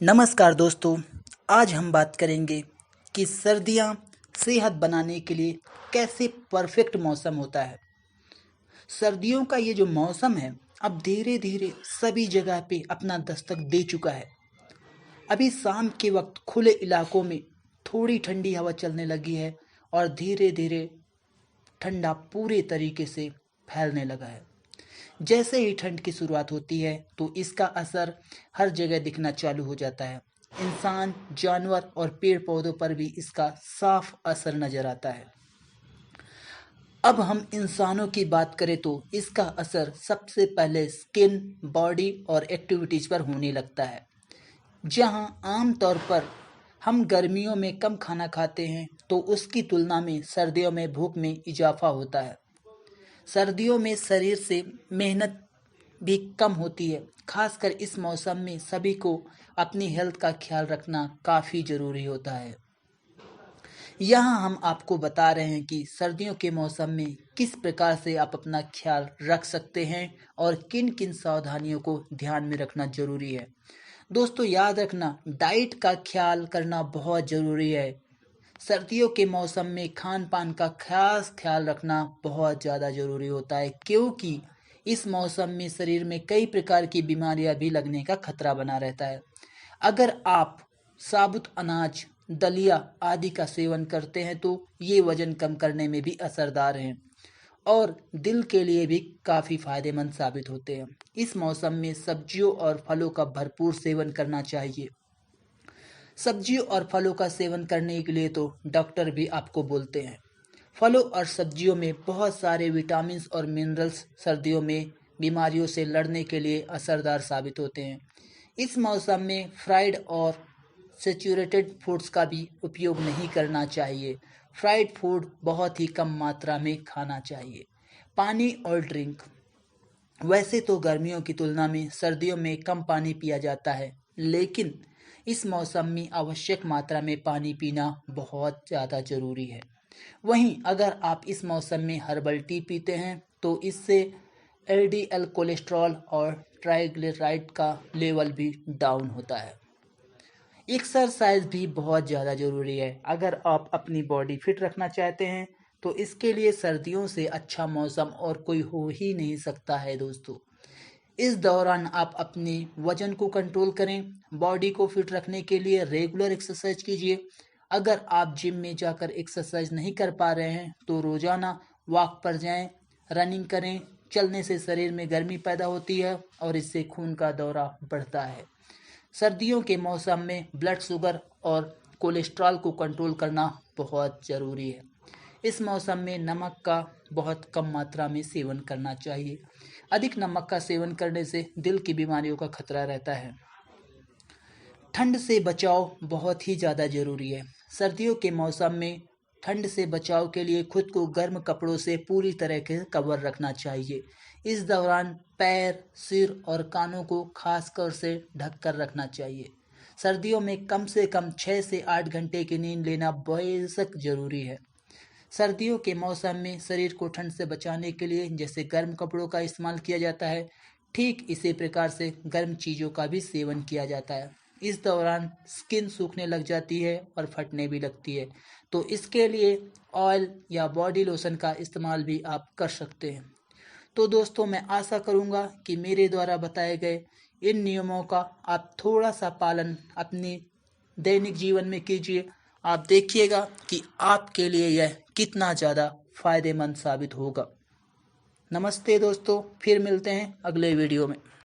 नमस्कार दोस्तों। आज हम बात करेंगे कि सर्दियां सेहत बनाने के लिए कैसे परफेक्ट मौसम होता है। सर्दियों का ये जो मौसम है अब धीरे धीरे सभी जगह पे अपना दस्तक दे चुका है। अभी शाम के वक्त खुले इलाकों में थोड़ी ठंडी हवा चलने लगी है और धीरे धीरे ठंडा पूरे तरीके से फैलने लगा है। जैसे ही ठंड की शुरुआत होती है तो इसका असर हर जगह दिखना चालू हो जाता है। इंसान, जानवर और पेड़ पौधों पर भी इसका साफ असर नजर आता है। अब हम इंसानों की बात करें तो इसका असर सबसे पहले स्किन, बॉडी और एक्टिविटीज पर होने लगता है। जहां आमतौर पर हम गर्मियों में कम खाना खाते हैं तो उसकी तुलना में सर्दियों में भूख में इजाफा होता है। सर्दियों में शरीर से मेहनत भी कम होती है। खासकर इस मौसम में सभी को अपनी हेल्थ का ख्याल रखना काफ़ी ज़रूरी होता है। यहाँ हम आपको बता रहे हैं कि सर्दियों के मौसम में किस प्रकार से आप अपना ख्याल रख सकते हैं और किन किन सावधानियों को ध्यान में रखना ज़रूरी है। दोस्तों याद रखना, डाइट का ख्याल करना बहुत ज़रूरी है। सर्दियों के मौसम में खान पान का खास ख्याल रखना बहुत ज़्यादा ज़रूरी होता है, क्योंकि इस मौसम में शरीर में कई प्रकार की बीमारियां भी लगने का खतरा बना रहता है। अगर आप साबुत अनाज, दलिया आदि का सेवन करते हैं तो ये वजन कम करने में भी असरदार हैं और दिल के लिए भी काफ़ी फायदेमंद साबित होते हैं। इस मौसम में सब्जियों और फलों का भरपूर सेवन करना चाहिए। सब्जियों और फलों का सेवन करने के लिए तो डॉक्टर भी आपको बोलते हैं। फलों और सब्जियों में बहुत सारे विटामिन्स और मिनरल्स सर्दियों में बीमारियों से लड़ने के लिए असरदार साबित होते हैं। इस मौसम में फ्राइड और सैचुरेटेड फूड्स का भी उपयोग नहीं करना चाहिए। फ्राइड फूड बहुत ही कम मात्रा में खाना चाहिए। पानी और ड्रिंक, वैसे तो गर्मियों की तुलना में सर्दियों में कम पानी पिया जाता है, लेकिन इस मौसम में आवश्यक मात्रा में पानी पीना बहुत ज़्यादा ज़रूरी है। वहीं अगर आप इस मौसम में हर्बल टी पीते हैं तो इससे एलडीएल कोलेस्ट्रॉल और ट्राइग्लिसराइड का लेवल भी डाउन होता है। एक्सरसाइज भी बहुत ज़्यादा ज़रूरी है। अगर आप अपनी बॉडी फिट रखना चाहते हैं तो इसके लिए सर्दियों से अच्छा मौसम और कोई हो ही नहीं सकता है दोस्तों। इस दौरान आप अपने वजन को कंट्रोल करें। बॉडी को फिट रखने के लिए रेगुलर एक्सरसाइज कीजिए। अगर आप जिम में जाकर एक्सरसाइज नहीं कर पा रहे हैं तो रोज़ाना वॉक पर जाएं, रनिंग करें। चलने से शरीर में गर्मी पैदा होती है और इससे खून का दौरा बढ़ता है। सर्दियों के मौसम में ब्लड शुगर और कोलेस्ट्रॉल को कंट्रोल करना बहुत ज़रूरी है। इस मौसम में नमक का बहुत कम मात्रा में सेवन करना चाहिए। अधिक नमक का सेवन करने से दिल की बीमारियों का खतरा रहता है। ठंड से बचाव बहुत ही ज़्यादा ज़रूरी है। सर्दियों के मौसम में ठंड से बचाव के लिए खुद को गर्म कपड़ों से पूरी तरह से कवर रखना चाहिए। इस दौरान पैर, सिर और कानों को खासकर से ढक कर रखना चाहिए। सर्दियों में कम से कम 6 से 8 घंटे की नींद लेना बेशक ज़रूरी है। सर्दियों के मौसम में शरीर को ठंड से बचाने के लिए जैसे गर्म कपड़ों का इस्तेमाल किया जाता है, ठीक इसी प्रकार से गर्म चीज़ों का भी सेवन किया जाता है। इस दौरान स्किन सूखने लग जाती है और फटने भी लगती है, तो इसके लिए ऑयल या बॉडी लोशन का इस्तेमाल भी आप कर सकते हैं। तो दोस्तों मैं आशा करूँगा कि मेरे द्वारा बताए गए इन नियमों का आप थोड़ा सा पालन अपने दैनिक जीवन में कीजिए। आप देखिएगा कि आपके लिए यह कितना ज़्यादा फायदेमंद साबित होगा। नमस्ते दोस्तों, फिर मिलते हैं अगले वीडियो में।